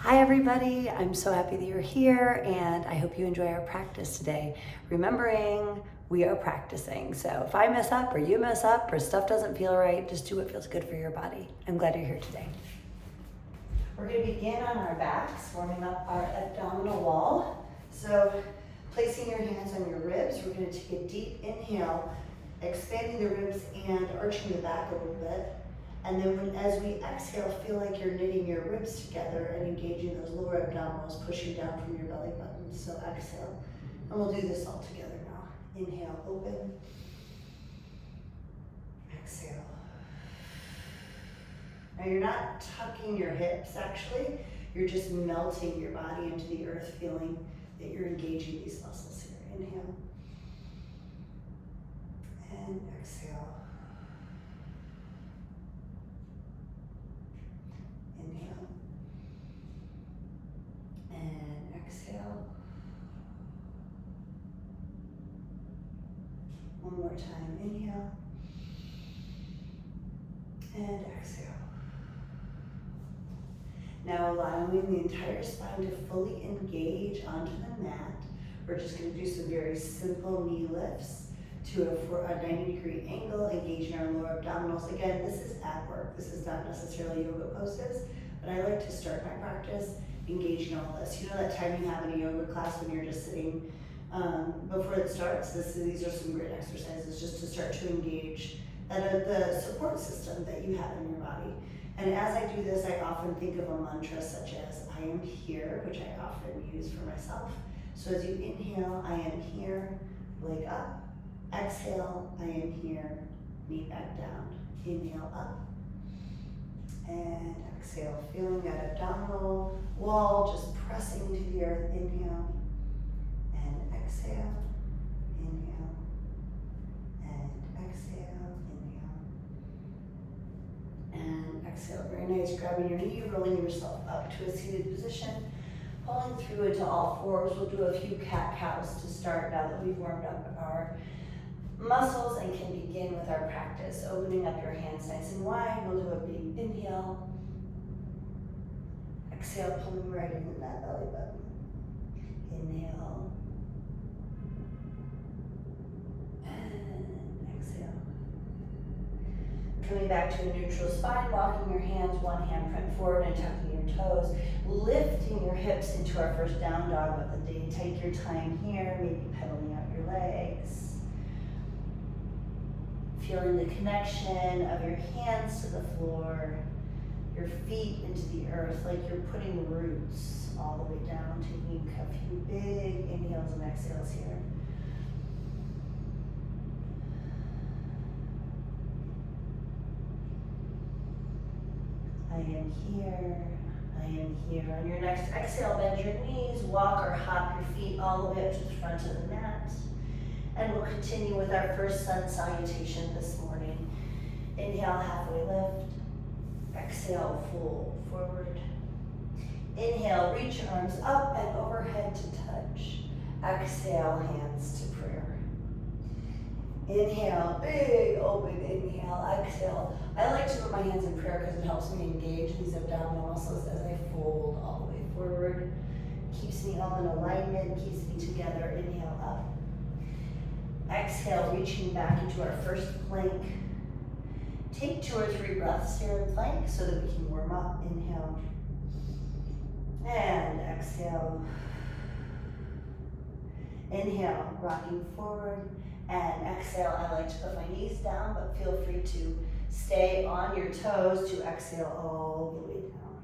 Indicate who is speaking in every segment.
Speaker 1: Hi everybody, I'm so happy that you're here and I hope you enjoy our practice today. Remembering we are practicing, so if I mess up or you mess up or stuff doesn't feel right, just do what feels good for your body. I'm glad you're here today. We're going to begin on our backs, warming up our abdominal wall. So placing your hands on your ribs, we're going to take a deep inhale, expanding the ribs and arching the back a little bit. And then as we exhale, feel like you're knitting your ribs together and engaging those lower abdominals, pushing down from your belly button. So exhale. And we'll do this all together now. Inhale, open. Exhale. Now you're not tucking your hips actually, you're just melting your body into the earth, feeling that you're engaging these muscles here. Inhale. And exhale. Inhale. And exhale. One more time. Inhale. And exhale. Now allowing the entire spine to fully engage onto the mat. We're just going to do some very simple knee lifts to a 90-degree angle, engaging our lower abdominals. Again, this is at work. This is not necessarily yoga poses, but I like to start my practice engaging all this. You know that time you have in a yoga class when you're just sitting before it starts? These are some great exercises just to start to engage the support system that you have in your body. And as I do this, I often think of a mantra such as, I am here, which I often use for myself. So as you inhale, I am here, leg up. Exhale, I am here, knee back down. Inhale up. And exhale, feeling that abdominal wall just pressing to the earth. Inhale. And exhale. Inhale. And exhale. Inhale. And exhale. Very nice. Grabbing your knee, rolling yourself up to a seated position. Pulling through into all fours. We'll do a few cat-cows to start now that we've warmed up our muscles and can begin with our practice. Opening up your hands nice and wide. We'll do a big inhale. Exhale, pulling right into that belly button. Inhale. And exhale. Coming back to a neutral spine, walking your hands, one hand print forward and tucking your toes. Lifting your hips into our first down dog of the day. Take your time here, maybe pedaling out your legs. Feeling the connection of your hands to the floor, your feet into the earth, like you're putting roots all the way down, taking a few big inhales and exhales here. I am here, I am here. On your next exhale, bend your knees, walk or hop your feet all the way up to the front of the mat. And we'll continue with our first sun salutation this morning. Inhale, halfway lift. Exhale, fold forward. Inhale, reach your arms up and overhead to touch. Exhale, hands to prayer. Inhale, big open inhale. Exhale. I like to put my hands in prayer because it helps me engage these abdominal muscles as I fold all the way forward. Keeps me all in alignment, keeps me together. Inhale up. Exhale, reaching back into our first plank. Take 2 or 3 breaths here in plank so that we can warm up. Inhale. And exhale. Inhale, rocking forward. And exhale, I like to put my knees down, but feel free to stay on your toes to exhale all the way down.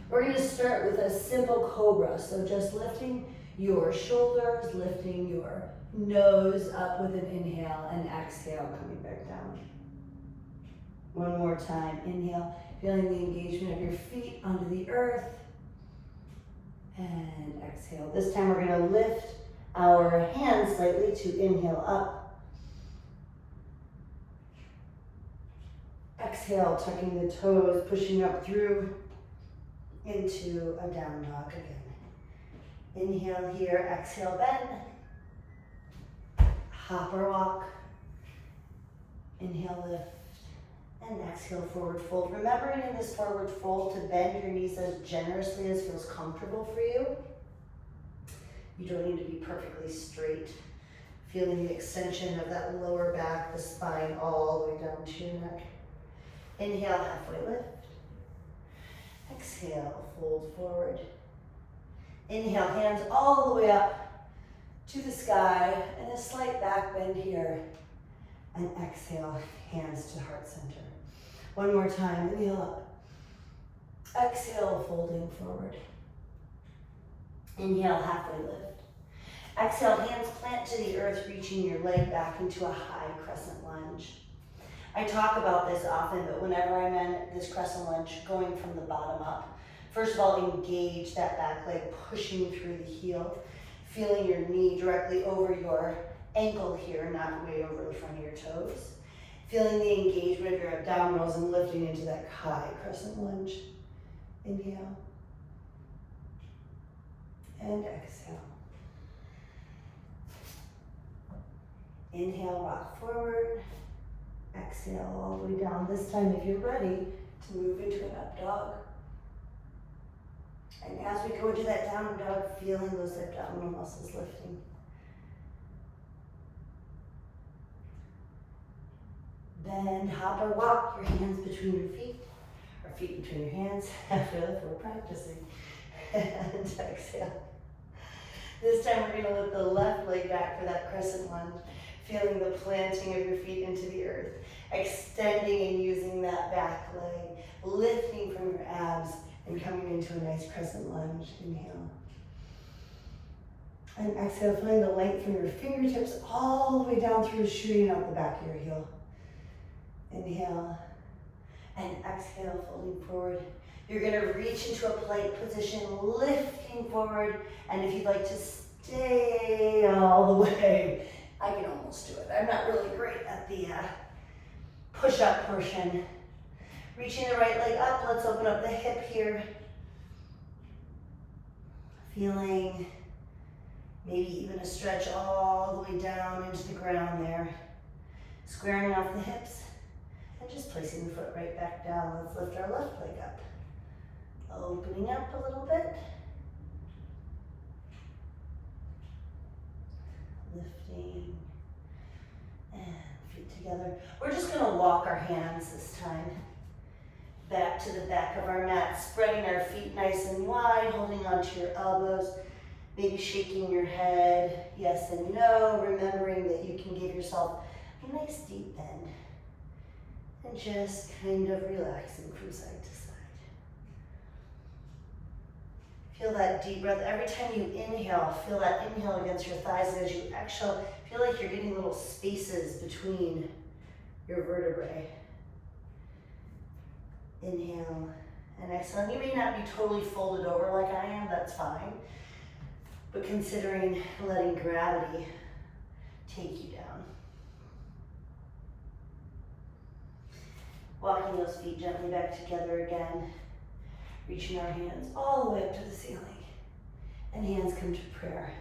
Speaker 1: We're going to start with a simple cobra. So just lifting your shoulders, lifting your nose up with an inhale and exhale, coming back down. One more time. Inhale, feeling the engagement of your feet onto the earth. And exhale. This time we're going to lift our hands slightly to inhale up. Exhale, tucking the toes, pushing up through into a down dog again. Inhale here, exhale, bend. Hop or walk. Inhale, lift. And exhale, forward fold. Remembering in this forward fold to bend your knees as generously as feels comfortable for you. You don't need to be perfectly straight. Feeling the extension of that lower back, the spine, all the way down to your neck. Inhale, halfway lift. Exhale, fold forward. Inhale, hands all the way up to the sky, and a slight back bend here. And exhale, hands to heart center. One more time, inhale up. Exhale, folding forward. Inhale, halfway lift. Exhale, hands plant to the earth, reaching your leg back into a high crescent lunge. I talk about this often, but whenever I'm in this crescent lunge, going from the bottom up, first of all, engage that back leg, pushing through the heel, feeling your knee directly over your ankle here, not way over the front of your toes. Feeling the engagement of your abdominals and lifting into that high crescent lunge. Inhale. And exhale. Inhale, rock forward. Exhale all the way down. This time, if you're ready, to move into an up dog. And as we go into that down dog, feeling those abdominal muscles lifting. Bend, hop, or walk your hands between your feet, or feet between your hands. After that, we're practicing. And exhale. This time we're going to lift the left leg back for that crescent lunge, feeling the planting of your feet into the earth, extending and using that back leg, lifting from your abs and coming into a nice crescent lunge. Inhale. And exhale, feeling the length from your fingertips all the way down through, shooting out the back of your heel. Inhale. And exhale, folding forward. You're going to reach into a plank position, lifting forward. And if you'd like to stay all the way, I can almost do it. I'm not really great at the push-up portion. Reaching the right leg up, let's open up the hip here. Feeling maybe even a stretch all the way down into the ground there. Squaring off the hips and just placing the foot right back down. Let's lift our left leg up. Opening up a little bit. Lifting. And feet together. We're just going to walk our hands this time. Back to the back of our mat, spreading our feet nice and wide, holding onto your elbows, maybe shaking your head, yes and no, remembering that you can give yourself a nice deep bend, and just kind of relaxing from side to side. Feel that deep breath. Every time you inhale, feel that inhale against your thighs, and as you exhale, feel like you're getting little spaces between your vertebrae. Inhale and exhale. You may not be totally folded over like I am, that's fine. But considering letting gravity take you down. Walking those feet gently back together again. Reaching our hands all the way up to the ceiling. And hands come to prayer.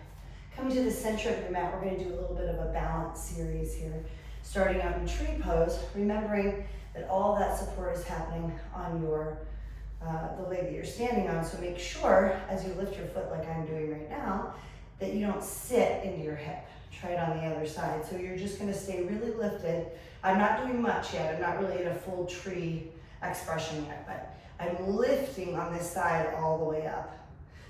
Speaker 1: Coming to the center of your mat, we're going to do a little bit of a balance series here. Starting out in tree pose, remembering that all that support is happening on your the leg that you're standing on. So make sure, as you lift your foot like I'm doing right now, that you don't sit into your hip. Try it on the other side. So you're just going to stay really lifted. I'm not doing much yet. I'm not really at a full tree expression yet, but I'm lifting on this side all the way up.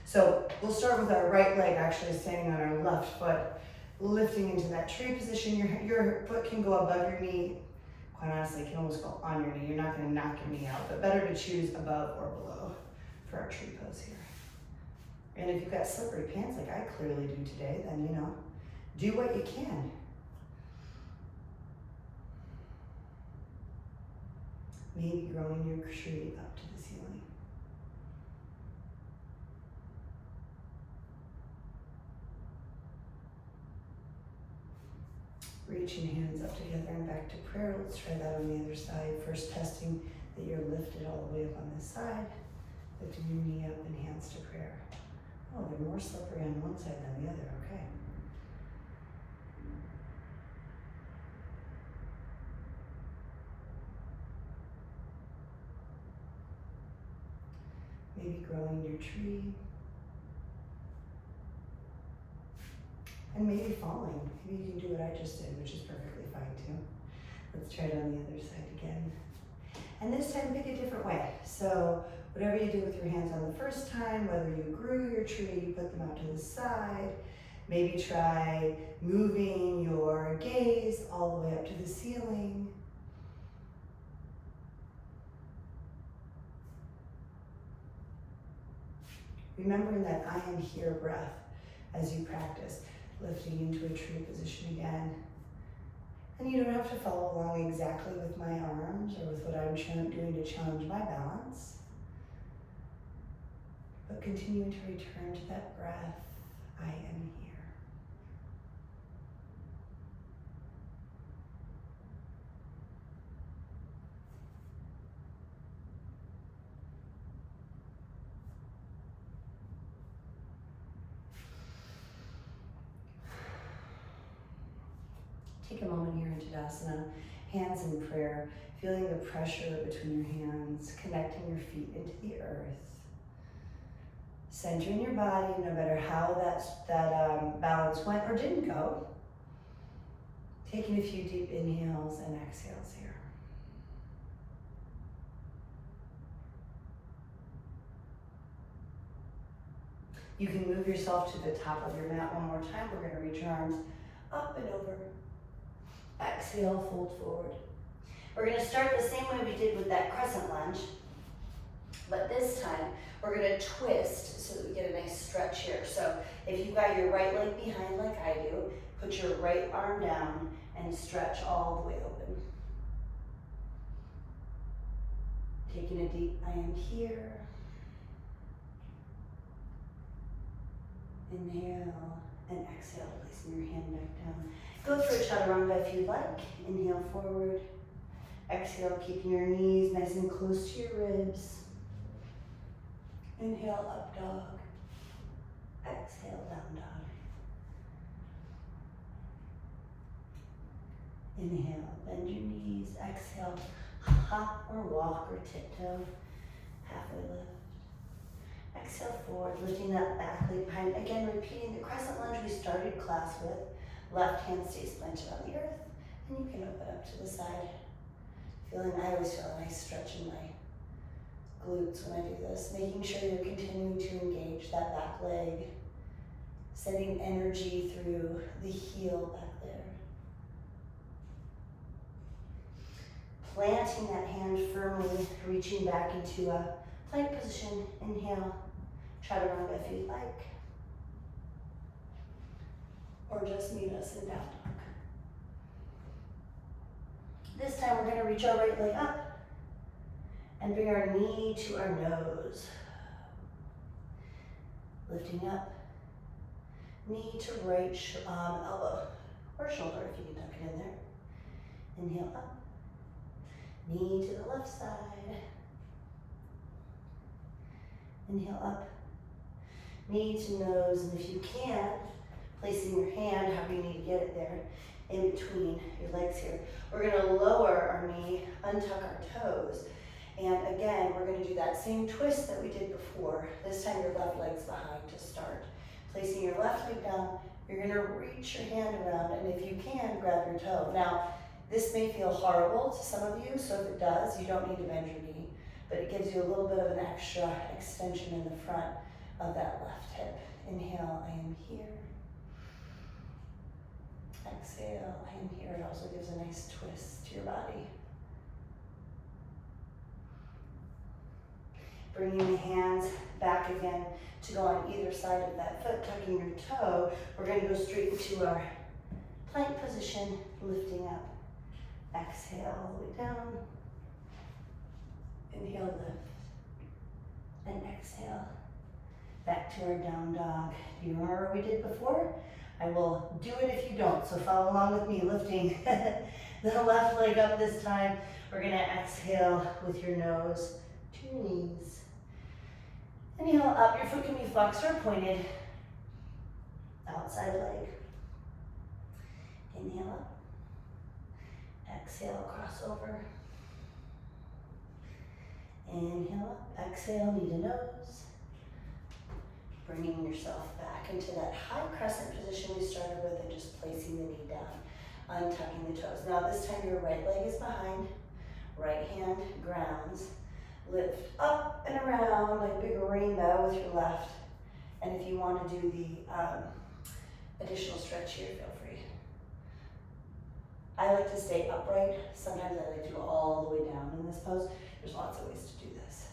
Speaker 1: So we'll start with our right leg actually standing on our left foot, lifting into that tree position. Your foot can go above your knee. Quite honestly, it can almost go on your knee. You're not going to knock your knee out, but better to choose above or below for our tree pose here. And if you've got slippery pants like I clearly do today, then, do what you can. Maybe growing your tree up to the ceiling. Reaching hands up together and back to prayer. Let's try that on the other side. First testing that you're lifted all the way up on this side. Lifting your knee up and hands to prayer. Oh, they're more slippery on one side than the other, okay. growing your tree. And maybe falling. Maybe you can do what I just did, which is perfectly fine too. Let's try it on the other side again. And this time pick a different way. So whatever you did with your hands on the first time, whether you grew your tree, you put them out to the side, maybe try moving your gaze all the way up to the ceiling. Remembering that I am here breath as you practice, lifting into a tree position again. And you don't have to follow along exactly with my arms or with what I'm doing to challenge my balance, but continuing to return to that breath, I am here. Take a moment here in Tadasana, hands in prayer, feeling the pressure between your hands, connecting your feet into the earth. Centering your body, no matter how that balance went or didn't go. Taking a few deep inhales and exhales here. You can move yourself to the top of your mat one more time. We're going to reach your arms up and over. Exhale, fold forward. We're going to start the same way we did with that crescent lunge, but this time we're going to twist so that we get a nice stretch here. So if you've got your right leg behind like I do, put your right arm down and stretch all the way open. Taking a deep, I am here. Inhale and exhale, placing your hand back down. Go for a chaturanga if you'd like. Inhale forward. Exhale, keeping your knees nice and close to your ribs. Inhale, up dog. Exhale, down dog. Inhale, bend your knees. Exhale, hop or walk or tiptoe. Halfway lift. Exhale forward, lifting that back leg behind. Again, repeating the crescent lunge we started class with. Left hand stays planted on the earth, and you can open up to the side. I always feel a nice stretch in my glutes when I do this. Making sure you're continuing to engage that back leg, sending energy through the heel back there. Planting that hand firmly, reaching back into a plank position. Inhale, chaturanga if you'd like. Or just meet us in down dog. This time we're going to reach our right leg up and bring our knee to our nose. Lifting up, knee to right elbow or shoulder if you can tuck it in there. Inhale up, knee to the left side. Inhale up, knee to nose, and if you can, placing your hand, however you need to get it there, in between your legs here. We're going to lower our knee, untuck our toes, and again, we're going to do that same twist that we did before. This time your left leg's behind to start. Placing your left leg down, you're going to reach your hand around, and if you can, grab your toe. Now, this may feel horrible to some of you, so if it does, you don't need to bend your knee, but it gives you a little bit of an extra extension in the front of that left hip. Inhale, I am here. Exhale, I am here. It also gives a nice twist to your body. Bringing the hands back again to go on either side of that foot, tucking your toe. We're going to go straight into our plank position, lifting up. Exhale all the way down. Inhale, lift. And exhale. Back to our down dog. Do you remember what we did before? I will do it if you don't, so follow along with me, lifting the left leg up this time. We're gonna exhale with your nose to your knees. Inhale up, your foot can be flexed or pointed. Outside leg. Inhale up. Exhale, cross over. Inhale up, exhale, knee to nose. Bringing yourself back into that high crescent position we started with and just placing the knee down, untucking the toes. Now this time your right leg is behind, right hand grounds, lift up and around like a big rainbow with your left. And if you want to do the additional stretch here, feel free. I like to stay upright. Sometimes I like to go all the way down in this pose. There's lots of ways to do this.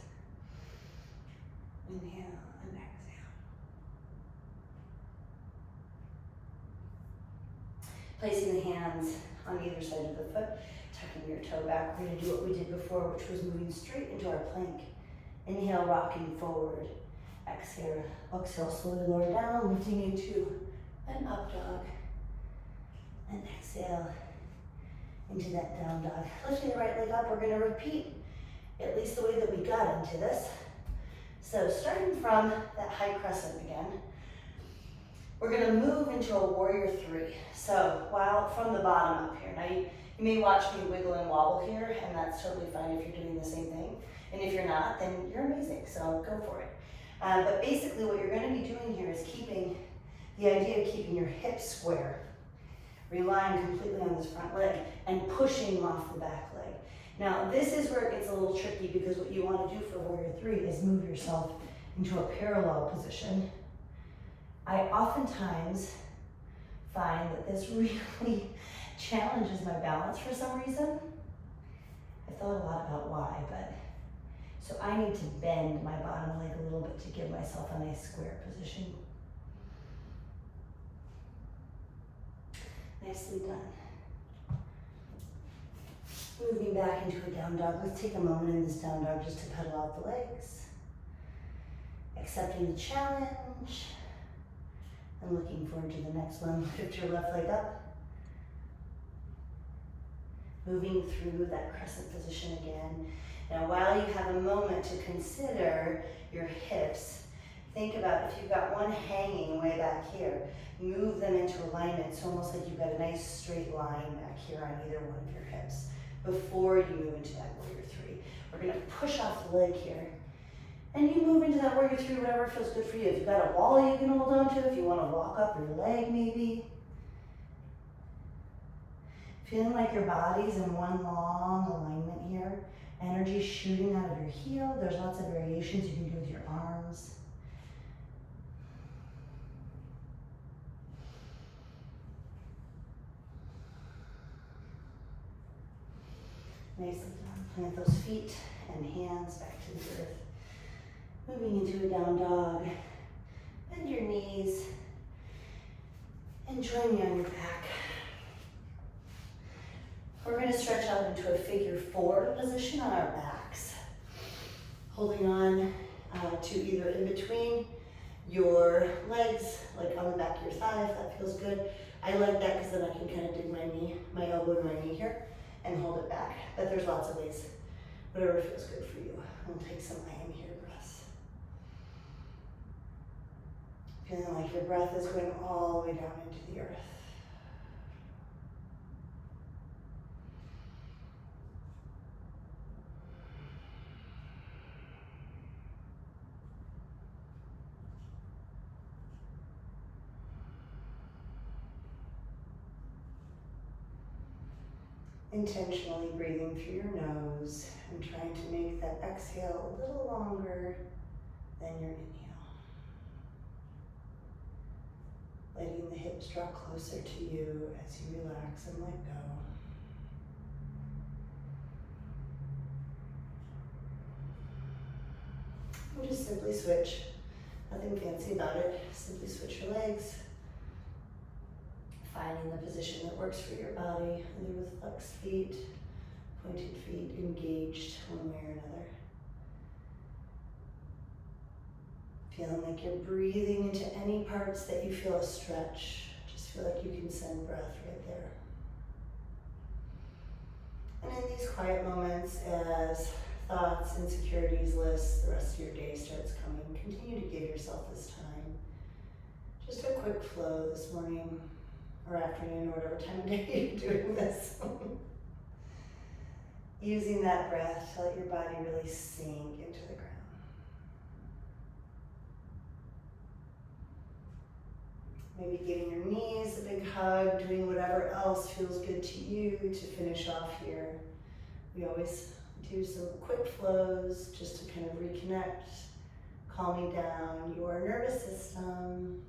Speaker 1: Inhale and exhale. Placing the hands on either side of the foot, tucking your toe back. We're going to do what we did before, which was moving straight into our plank. Inhale, rocking forward. Exhale, slowly lower down, lifting into an up dog. And exhale into that down dog. Lifting the right leg up, we're going to repeat at least the way that we got into this. So starting from that high crescent again, we're going to move into a warrior three. So while from the bottom up here. Now you may watch me wiggle and wobble here, and that's totally fine if you're doing the same thing. And if you're not, then you're amazing, so go for it. But basically what you're going to be doing here is keeping the idea of keeping your hips square, relying completely on this front leg, and pushing off the back leg. Now, this is where it gets a little tricky because what you want to do for warrior three is move yourself into a parallel position. I oftentimes find that this really challenges my balance for some reason. I thought a lot about why, but so I need to bend my bottom leg a little bit to give myself a nice square position. Nicely done. Moving back into a down dog. Let's take a moment in this down dog just to pedal out the legs. Accepting the challenge and looking forward to the next one. Lift your left leg up. Moving through that crescent position again. Now, while you have a moment to consider your hips, think about if you've got one hanging way back here, move them into alignment. It's almost like you've got a nice straight line back here on either one of your hips before you move into that warrior three. We're going to push off the leg here. And you move into that warrior three, whatever feels good for you. If you've got a wall you can hold on to, if you want to walk up your leg maybe. Feeling like your body's in one long alignment here. Energy shooting out of your heel. There's lots of variations you can do with your arms. Nicely done. Plant those feet and hands back to the earth. Moving into a down dog. Bend your knees and join me on your back. We're going to stretch out into a figure four position on our backs. Holding on to either in between your legs, like on the back of your thigh, if that feels good. I like that because then I can kind of dig my knee, my elbow to my knee here and hold it back. But there's lots of ways, whatever feels good for you. We'll take some I am here breaths. Feeling like your breath is going all the way down into the earth. Intentionally breathing through your nose and trying to make that exhale a little longer than your inhale. Letting the hips draw closer to you as you relax and let go. We'll just simply switch. Nothing fancy about it. Simply switch your legs. Finding the position that works for your body, either with flexed feet, pointed feet, engaged one way or another. Feeling like you're breathing into any parts that you feel a stretch. Just feel like you can send breath right there. And in these quiet moments, as thoughts, insecurities, lists, the rest of your day starts coming, continue to give yourself this time. Just a quick flow this morning, or afternoon, or whatever time of day you're doing this. Using that breath to let your body really sink into the ground. Maybe giving your knees a big hug, doing whatever else feels good to you to finish off here. We always do some quick flows just to kind of reconnect, calming down your nervous system.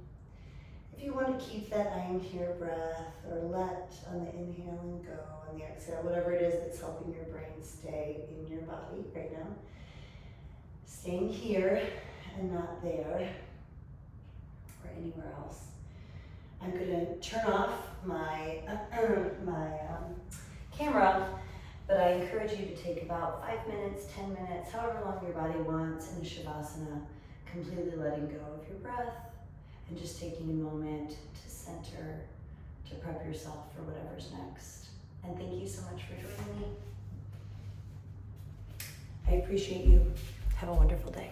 Speaker 1: If you want to keep that I am here breath, or let on the inhale and go on the exhale, whatever it is that's helping your brain stay in your body right now. Staying here and not there or anywhere else. I'm going to turn off my camera, but I encourage you to take about 5 minutes, 10 minutes, however long your body wants in a Shavasana, completely letting go of your breath and just taking a moment to center, to prep yourself for whatever's next. And thank you so much for joining me. I appreciate you. Have a wonderful day.